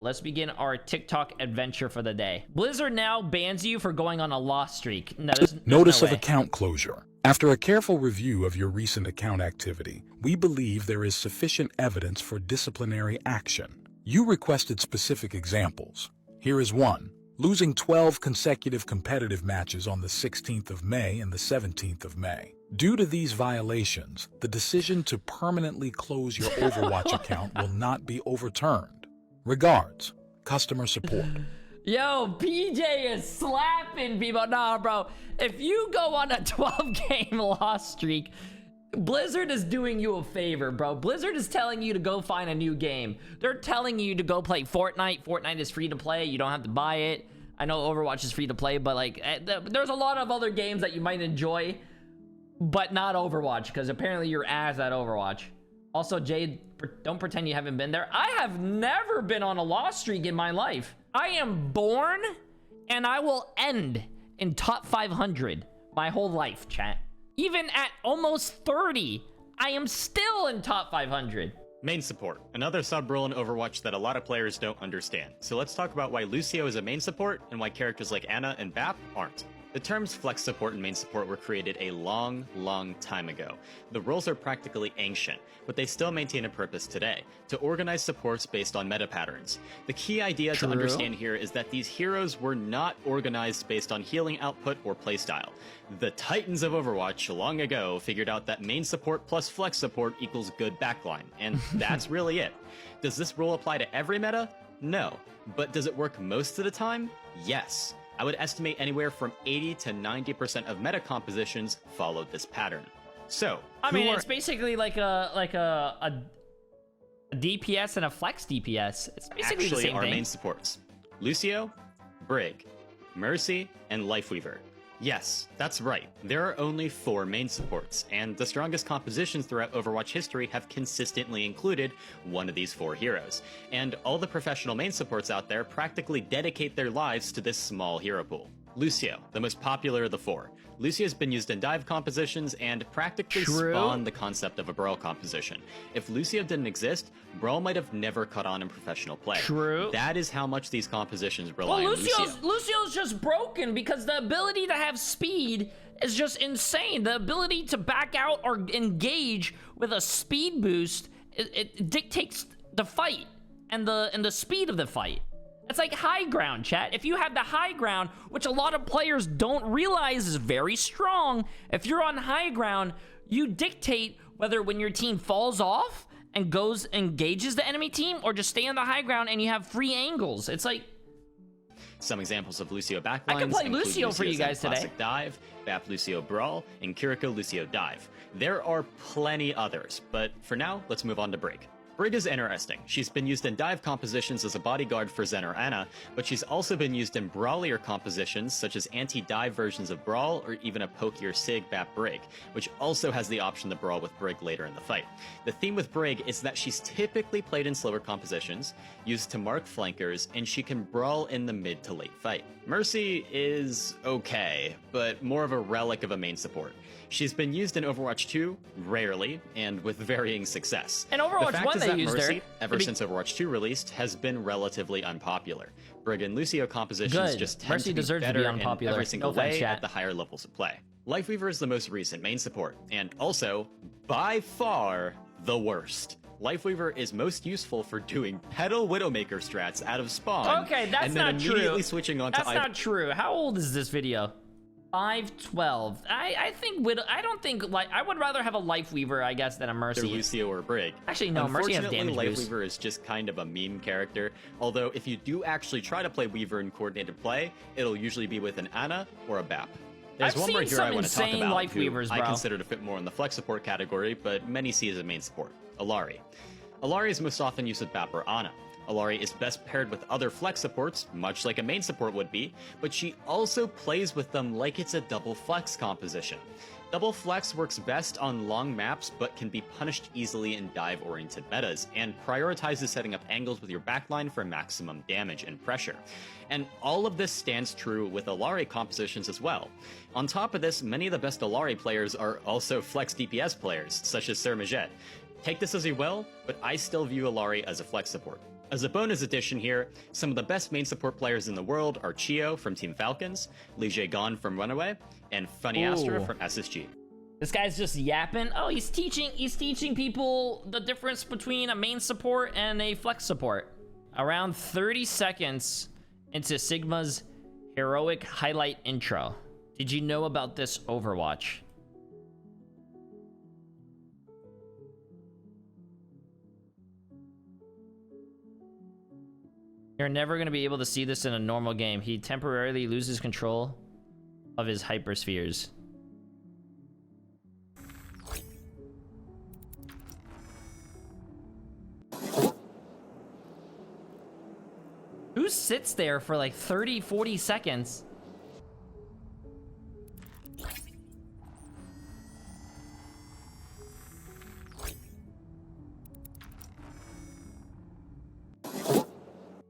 Let's begin our TikTok adventure for the day. Blizzard now bans you for going on a loss streak. No, there's Notice no of way. account closure. After a careful review of your recent account activity, we believe there is sufficient evidence for disciplinary action. You requested specific examples. Here is one. Losing 12 consecutive competitive matches on the 16th of May and the 17th of May. Due to these violations, the decision to permanently close your Overwatch account will not be overturned. Regards, customer support. Yo, PJ is slapping people. Nah, bro. If you go on a 12-game loss streak, Blizzard is doing you a favor, bro. Blizzard is telling you to go find a new game. They're telling you to go play Fortnite. Fortnite is free to play. You don't have to buy it. I know Overwatch is free to play, but like, there's a lot of other games that you might enjoy, but not Overwatch, because apparently you're ass at Overwatch. Also, Jade, don't pretend you haven't been there. I have never been on a loss streak in my life. I am born, and I will end in top 500 my whole life, chat. Even at almost 30, I am still in top 500. Main support, another sub-role in Overwatch that a lot of players don't understand. So let's talk about why Lucio is a main support and why characters like Ana and Bap aren't. The terms flex support and main support were created a long, long time ago. The roles are practically ancient, but they still maintain a purpose today, to organize supports based on meta patterns. The key idea to understand here is that these heroes were not organized based on healing output or playstyle. The titans of Overwatch long ago figured out that main support plus flex support equals good backline, and that's really it. Does this rule apply to every meta? No. But does it work most of the time? Yes. I would estimate anywhere from 80 to 90% of meta compositions followed this pattern. So, I mean, it's basically like a DPS and a flex DPS. It's basically the same our thing. main supports: Lucio, Brig, Mercy, and Lifeweaver. Yes, that's right. There are only 4 main supports, and the strongest compositions throughout Overwatch history have consistently included one of these 4 heroes. And all the professional main supports out there practically dedicate their lives to this small hero pool. Lucio, the most popular of the 4. Lucio's been used in dive compositions and practically spawned the concept of a Brawl composition. If Lucio didn't exist, Brawl might have never caught on in professional play. True. That is how much these compositions rely on Lucio's just broken because the ability to have speed is just insane. The ability to back out or engage with a speed boost, it dictates the fight and the speed of the fight. It's like high ground, chat. If you have the high ground, which a lot of players don't realize is very strong, if you're on high ground, you dictate whether when your team falls off and engages the enemy team, or just stay on the high ground and you have free angles. It's like... Some examples of Lucio backlines I can play Lucio for you guys today. Classic Dive, Bap Lucio Brawl, and Kiriko Lucio Dive. There are plenty others, but for now, let's move on to Brig. Brig is interesting. She's been used in dive compositions as a bodyguard for Zen or Ana, but she's also been used in brawlier compositions such as anti-dive versions of Brawl or even a pokier Sig Bap Brig, which also has the option to brawl with Brig later in the fight. The theme with Brig is that she's typically played in slower compositions, used to mark flankers, and she can brawl in the mid to late fight. Mercy is okay, but more of a relic of a main support. She's been used in Overwatch 2, rarely, and with varying success. In Overwatch 1 they used Mercy, her. ever since Overwatch 2 released, has been relatively unpopular. Brig and Lucio compositions just tend to be better in every single way at the higher levels of play. Lifeweaver is the most recent main support, and also, by far, the worst. Lifeweaver is most useful for doing Petal Widowmaker strats out of spawn. Okay, that's and then not immediately true. switching on to That's not true. How old is this video? 512. I think I don't think like I would rather have a Lifeweaver, I guess, than a Mercy. Lucio or Brig. Actually, no. Mercy has damage boost. Lifeweaver is just kind of a meme character. Although if you do actually try to play Weaver in coordinated play, it'll usually be with an Ana or a Bap. There's one more hero I want to talk about who I consider to fit more in the flex support category, but many see as a main support. Allari. Allari is most often used with Bap or Ana. Allari is best paired with other flex supports, much like a main support would be, but she also plays with them like it's a double flex composition. Double flex works best on long maps, but can be punished easily in dive-oriented metas, and prioritizes setting up angles with your backline for maximum damage and pressure. And all of this stands true with Allari compositions as well. On top of this, many of the best Allari players are also flex DPS players, such as Sir Majet. Take this as you will, but I still view Allari as a flex support. As a bonus addition here, some of the best main support players in the world are Chio from Team Falcons, Li Jae from Runaway, and Funny Astra from SSG. This guy's just yapping. Oh, he's teaching people the difference between a main support and a flex support. Around 30 seconds into Sigma's heroic highlight intro. Did you know about this Overwatch? You're never going to be able to see this in a normal game. He temporarily loses control of his hyperspheres. Who sits there for like 30, 40 seconds?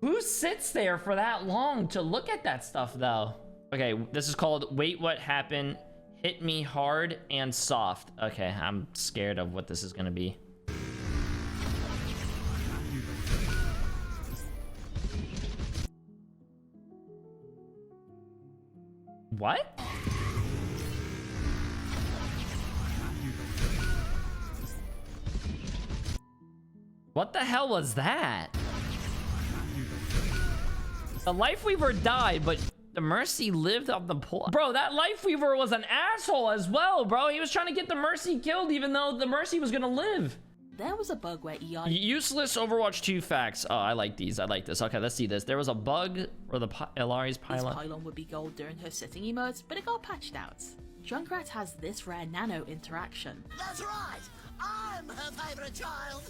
Who sits there for that long to look at that stuff, though? Okay, this is called Wait What Happened, Hit Me Hard and Soft. Okay, I'm scared of what this is gonna be. What? What the hell was that? The Lifeweaver died, but the Mercy lived up the pole. Bro, that Lifeweaver was an asshole as well, bro. He was trying to get the Mercy killed even though the Mercy was gonna live. There was a bug where EI... Useless Overwatch 2 facts. Oh, I like these. I like this. Okay, let's see this. There was a bug where the Ilari's pylon... pylon would be gold during her sitting emotes, but it got patched out. Junkrat has this rare nano interaction. That's right! I'm her favorite child!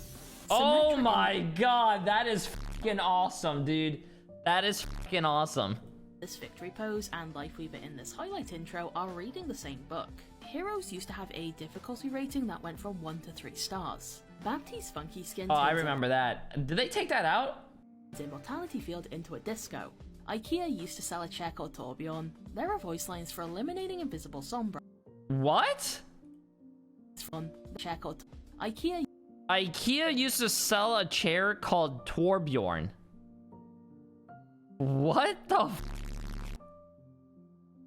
Oh my god, that is fucking awesome, dude. That is fucking awesome. This victory pose and Lifeweaver in this highlight intro are reading the same book. Heroes used to have a difficulty rating that went from 1 to 3 stars. Bapti's funky skin... Oh, I remember that. Did they take that out? Immortality field into a disco. IKEA used to sell a chair called Torbjorn. There are voice lines for eliminating invisible Sombra. What? From the chair called IKEA used to sell a chair called Torbjorn. What the f?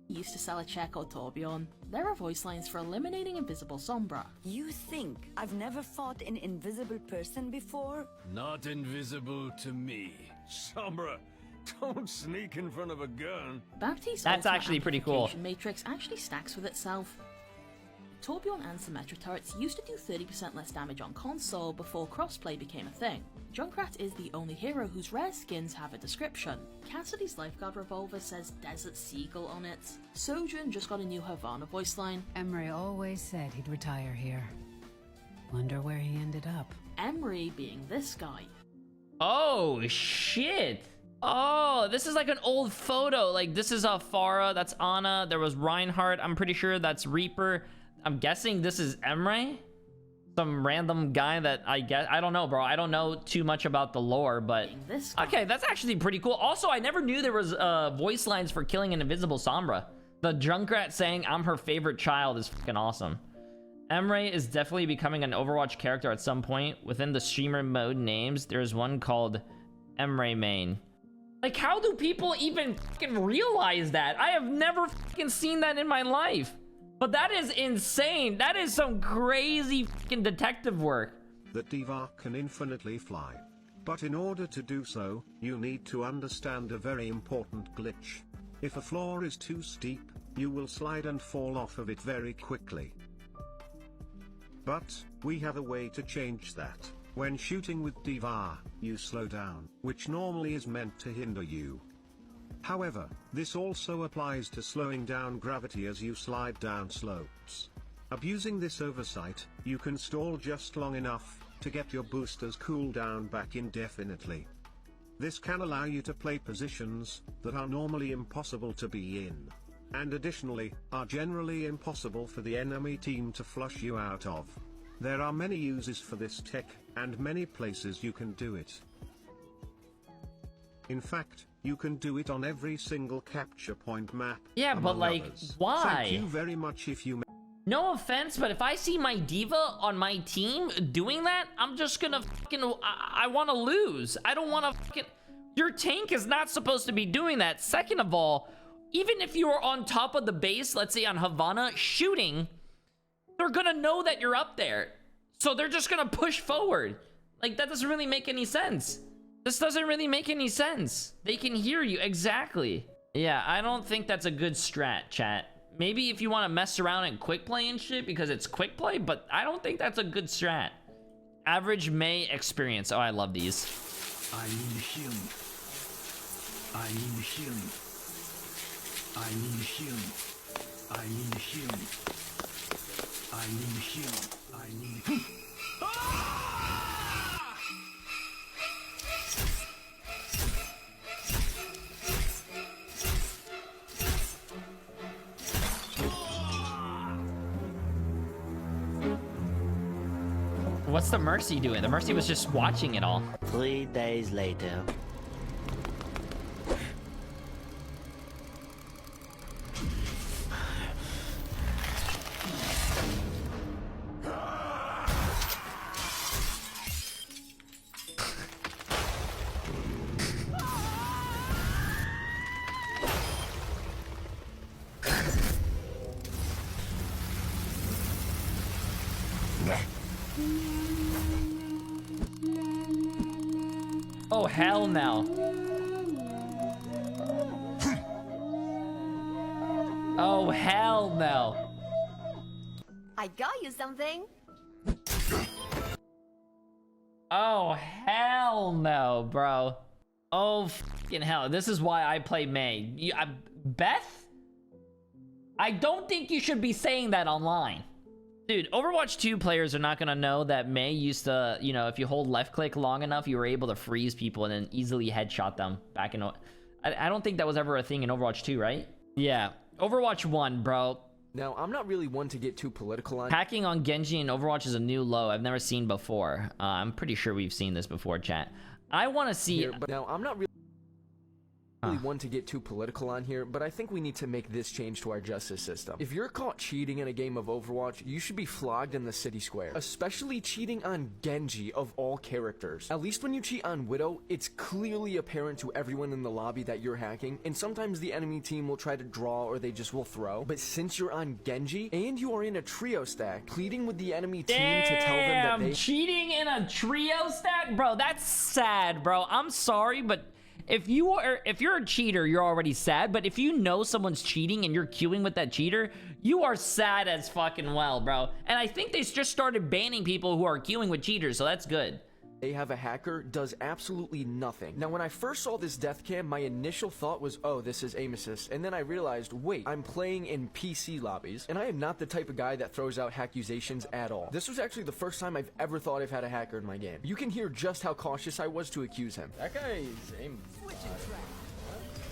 Used to sell a chair called Torbjorn. There are voice lines for eliminating invisible Sombra. You think I've never fought an invisible person before? Not invisible to me. Sombra, don't sneak in front of a gun. Bapti's That's actually pretty cool. Matrix actually stacks with itself. Torbjorn and Symmetra turrets used to do 30% less damage on console before crossplay became a thing. Junkrat is the only hero whose rare skins have a description. Cassidy's Lifeguard revolver says Desert Seagull on it. Sojourn just got a new Havana voice line. Emery always said he'd retire here. Wonder where he ended up. Emery being this guy. Oh, shit. Oh, this is like an old photo. Like, this is Farah, that's Ana, there was Reinhardt, I'm pretty sure that's Reaper. I'm guessing this is Emre? Some random guy that I guess... I don't know, bro. I don't know too much about the lore, but... Okay, that's actually pretty cool. Also, I never knew there was voice lines for killing an invisible Sombra. The Junkrat saying, I'm her favorite child is fucking awesome. Emre is definitely becoming an Overwatch character at some point. Within the streamer mode names, there's one called Emre Main. Like, how do people even fucking realize that? I have never fucking seen that in my life. But that is insane. That is some crazy fucking detective work. That D.Va can infinitely fly. But in order to do so, you need to understand a very important glitch. If a floor is too steep, you will slide and fall off of it very quickly. But, we have a way to change that. When shooting with D.Va, you slow down, which normally is meant to hinder you. However, this also applies to slowing down gravity as you slide down slopes. Abusing this oversight, you can stall just long enough to get your boosters cooled down back indefinitely. This can allow you to play positions that are normally impossible to be in, and additionally, are generally impossible for the enemy team to flush you out of. There are many uses for this tech, and many places you can do it. In fact, you can do it on every single capture point map. Yeah, but like, others. why? Thank you very much if you No offense, but if I see my diva on my team doing that, I'm just gonna fucking, I want to lose. I don't want to fucking, your tank is not supposed to be doing that. Second of all, even if you are on top of the base, let's say on Havana, shooting, they're gonna know that you're up there. So they're just gonna push forward. Like, that doesn't really make any sense. This doesn't really make any sense. They can hear you, exactly. Yeah, I don't think that's a good strat, chat. Maybe if you want to mess around and quick play and shit because it's quick play, but I don't think that's a good strat. Average May experience. Oh, I love these. I need healing. I need healing. I need healing. I need healing. I need healing. I need. What's the Mercy doing? The Mercy was just watching it all. 3 days later. Oh, hell no. Oh, hell no. I got you something. Oh, hell no, bro. Oh, fucking hell. This is why I play May. Beth? I don't think you should be saying that online. Dude, Overwatch 2 players are not gonna know that May used to, you know, if you hold left click long enough, you were able to freeze people and then easily headshot them back in... I don't think that was ever a thing in Overwatch 2, right? Yeah. Overwatch 1, bro. Now, I'm not really one to get too political on... Hacking on Genji in Overwatch is a new low I've never seen before. I'm pretty sure we've seen this before, chat. I want to see... But now, I'm not really one to get too political on here, but I think we need to make this change to our justice system. If you're caught cheating in a game of Overwatch, you should be flogged in the city square. Especially cheating on Genji of all characters. At least when you cheat on Widow, it's clearly apparent to everyone in the lobby that you're hacking, and sometimes the enemy team will try to draw or they just will throw. But since you're on Genji, and you are in a trio stack, pleading with the enemy team to tell them that they... cheating in a trio stack? Bro, that's sad, bro. I'm sorry, but... If you're a cheater, you're already sad, but if you know someone's cheating and you're queuing with that cheater, you are sad as fucking well, bro. And I think they just started banning people who are queuing with cheaters, so that's good. They have a hacker does absolutely nothing. Now, when I first saw this death cam, my initial thought was, oh, this is aim assist. And then I realized, wait, I'm playing in PC lobbies, and I am not the type of guy that throws out accusations at all. This was actually the first time I've ever thought I've had a hacker in my game. You can hear just how cautious I was to accuse him. That guy is aim.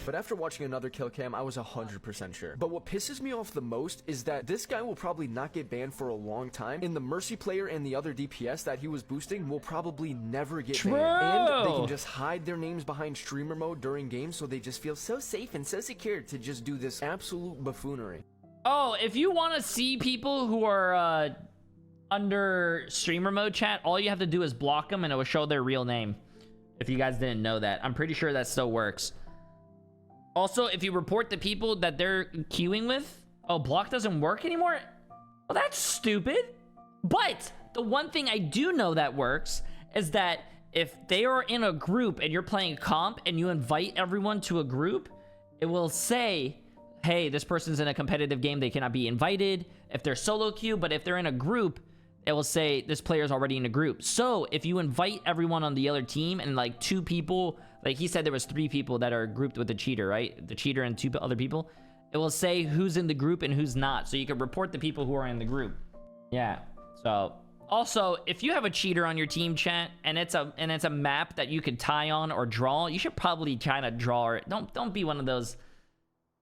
But after watching another kill cam, I was 100% sure. But what pisses me off the most is that this guy will probably not get banned for a long time, and the Mercy player and the other DPS that he was boosting will probably never get banned. And they can just hide their names behind streamer mode during games, so they just feel so safe and so secure to just do this absolute buffoonery. Oh, if you want to see people who are under streamer mode, chat, all you have to do is block them and it will show their real name. If you guys didn't know that. I'm pretty sure that still works. Also, if you report the people that they're queuing with, oh, block doesn't work anymore? Well, that's stupid. But the one thing I do know that works is that if they are in a group and you're playing a comp and you invite everyone to a group, it will say, hey, this person's in a competitive game, they cannot be invited if they're solo queue, but if they're in a group, it will say this player's already in a group. So if you invite everyone on the other team and like 2 people, like he said there was 3 people that are grouped with the cheater, right? The cheater and 2 other people. It will say who's in the group and who's not. So you can report the people who are in the group. Yeah. So also, if you have a cheater on your team, chat, and it's a map that you could tie on or draw, you should probably try to draw it. Don't be one of those.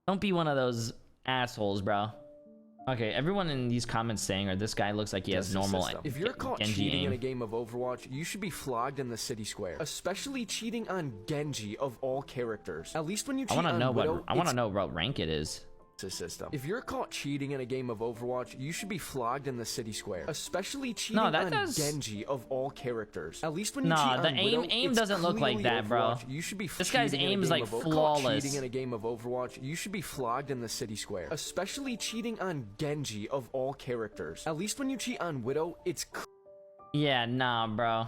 Don't be one of those assholes, bro. Okay, everyone in these comments saying, or this guy looks like he has normal Genji aim. If you're caught cheating in a game of Overwatch, you should be flogged in the city square. Especially cheating on Genji of all characters. At least when you cheat on Widow, I want to know what rank it is. system. If you're caught cheating in a game of Overwatch, you should be flogged in the city square. Especially cheating No, that on does... Genji of all characters. At least when you Nah, cheat the on aim Widow, doesn't look like that, bro. You should be this guy's aim is like flawless. Cheating in a game of Overwatch, you should be flogged in the city square. Especially cheating on Genji of all characters. At least when you cheat on Widow, it's yeah, nah, bro.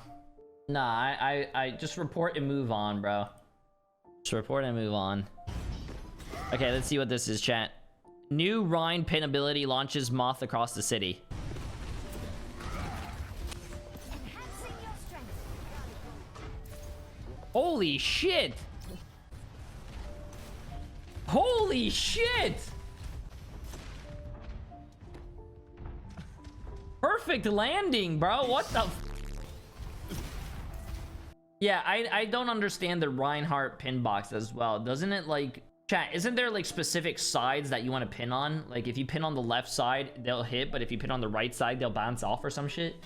Nah, I just report and move on, bro. Just report and move on. Okay, let's see what this is, chat. New Rhine pin ability launches moth across the city. Holy shit! Holy shit! Perfect landing, bro. What the f— yeah, I don't understand the Reinhardt pin box as well. Doesn't it, like, chat, isn't there like specific sides that you want to pin on? Like if you pin on the left side, they'll hit, but if you pin on the right side, they'll bounce off or some shit?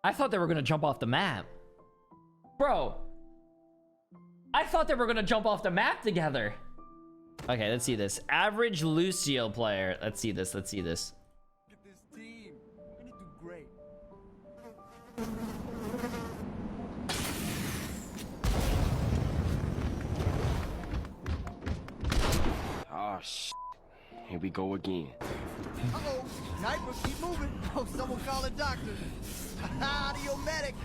I thought they were gonna jump off the map. Bro, I thought they were gonna jump off the map together. Okay, let's see this. Average Lucio player. Let's see this. Let's see this. Look at this team. We're gonna do great. Oh, shit. Here we go again. Uh-oh. Sniper, keep moving. Oh, someone call a doctor. Audio medic.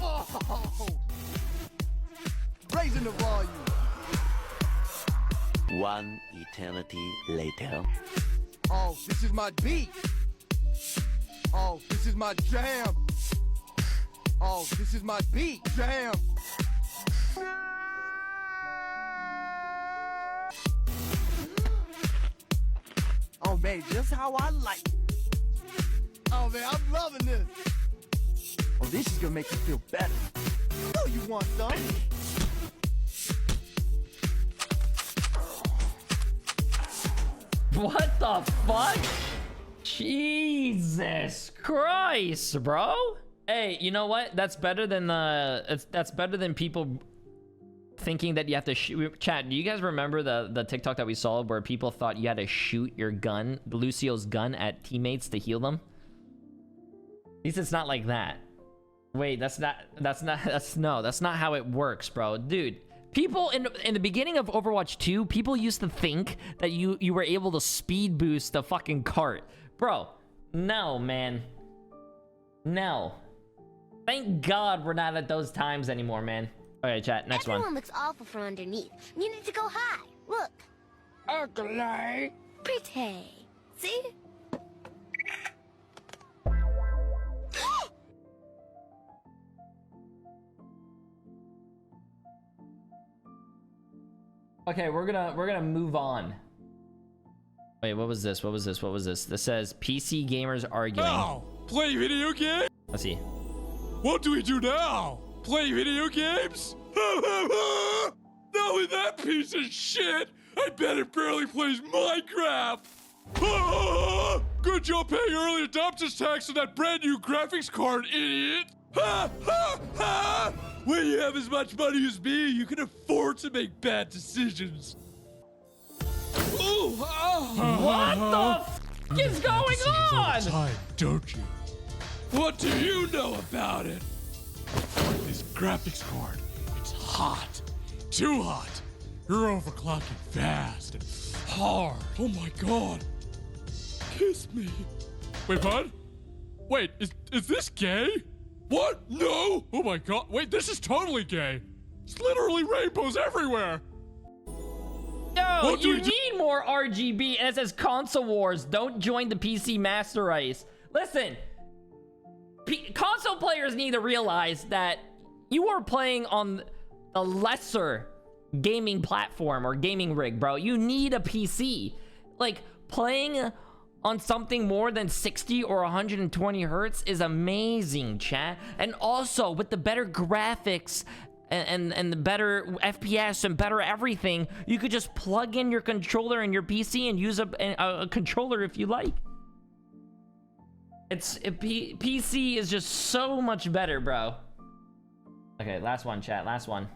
Oh. Raising the volume. One eternity later. Oh, this is my beat. Oh, this is my jam. Oh, this is my beat. Jam. Oh, man, just how I like it. Oh, man, I'm loving this. Oh, this is gonna make you feel better. You know you want some. What the fuck? Jesus Christ, bro. Hey, you know what? That's better than that's better than people thinking that you have to shoot. Chat, do you guys remember the TikTok that we saw where people thought you had to shoot your gun, Lucio's gun, at teammates to heal them? At least it's not like that. Wait, that's not how it works, bro. Dude, people in the beginning of Overwatch 2, people used to think that you were able to speed boost the fucking cart. Bro, no, man. No. Thank God we're not at those times anymore, man. Okay, chat, next one. Everyone looks awful from underneath. You need to go high. Look. Ugly. Pretty. See? Okay, we're gonna move on. Wait, what was this? What was this? What was this? This says PC gamers arguing. Now, play video games? Let's see. What do we do now? Play video games? Not with that piece of shit! I bet it barely plays Minecraft! Good job paying early adopters tax on that brand new graphics card, idiot! When you have as much money as me, you can afford to make bad decisions. What the f is going on? Time, don't you? What do you know about it? This graphics card, it's hot. Too hot. You're overclocking fast and hard. Oh my god. Kiss me. Wait, bud? Wait, is this gay? What? No! Oh my god. Wait, this is totally gay. It's literally rainbows everywhere. No, you need more RGB, and it says console wars. Don't join the PC master race. Listen, console players need to realize that you are playing on a lesser gaming platform or gaming rig, bro. You need a PC. Like, playing on something more than 60 or 120 hertz is amazing, chat. And also with the better graphics and the better FPS and better everything, you could just plug in your controller in your PC and use a controller if you like. PC is just so much better, bro. Okay, last one, chat, last one.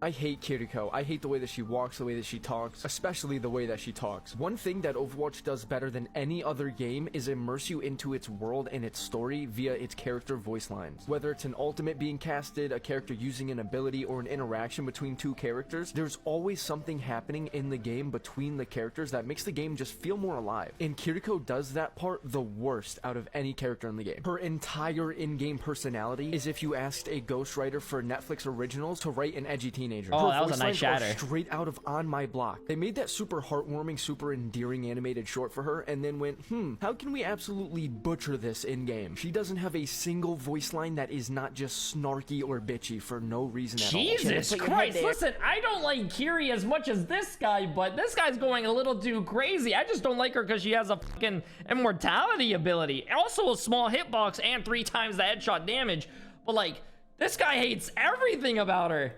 I hate Kiriko. I hate the way that she walks, the way that she talks, especially the way that she talks. One thing that Overwatch does better than any other game is immerse you into its world and its story via its character voice lines. Whether it's an ultimate being casted, a character using an ability, or an interaction between two characters, there's always something happening in the game between the characters that makes the game just feel more alive. And Kiriko does that part the worst out of any character in the game. Her entire in-game personality is if you asked a ghostwriter for Netflix originals to write an edgy teenager. Oh, that was a nice shatter. Straight out of On My Block. They made that super heartwarming, super endearing animated short for her, and then went, how can we absolutely butcher this in-game? She doesn't have a single voice line that is not just snarky or bitchy for no reason at all. Jesus Christ, listen, I don't like Kiri as much as this guy, but this guy's going a little too crazy. I just don't like her because she has a fucking immortality ability. Also a small hitbox and 3 times the headshot damage. But like, this guy hates everything about her.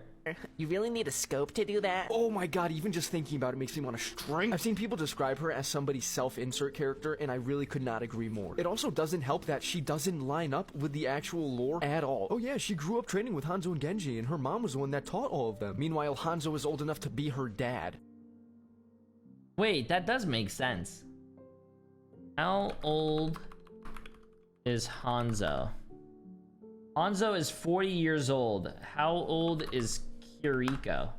You really need a scope to do that? Oh my god, even just thinking about it makes me want to strike. I've seen people describe her as somebody's self-insert character, and I really could not agree more. It also doesn't help that she doesn't line up with the actual lore at all. Oh yeah, she grew up training with Hanzo and Genji, and her mom was the one that taught all of them. Meanwhile, Hanzo is old enough to be her dad. Wait, that does make sense. How old is Hanzo? Hanzo is 40 years old. How old is Kiriko?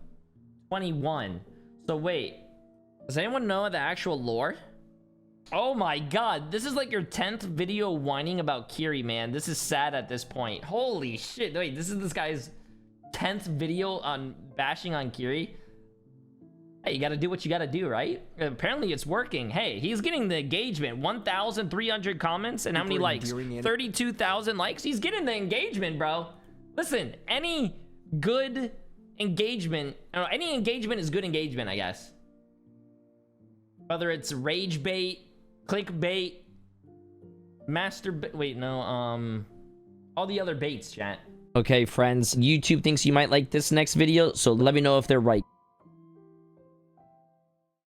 21. So wait, does anyone know the actual lore? Oh my god, this is like your 10th video whining about Kiri, man. This is sad at this point. Holy shit, wait, this is this guy's 10th video on bashing on Kiri? Hey, you gotta do what you gotta do, right? Apparently it's working. Hey, he's getting the engagement. 1,300 comments and how many likes? 32,000 likes? He's getting the engagement, bro. Listen, any good engagement, any engagement is good engagement, I guess. Whether it's rage bait, clickbait, wait, no, all the other baits, chat. Okay, friends, YouTube thinks you might like this next video, so let me know if they're right.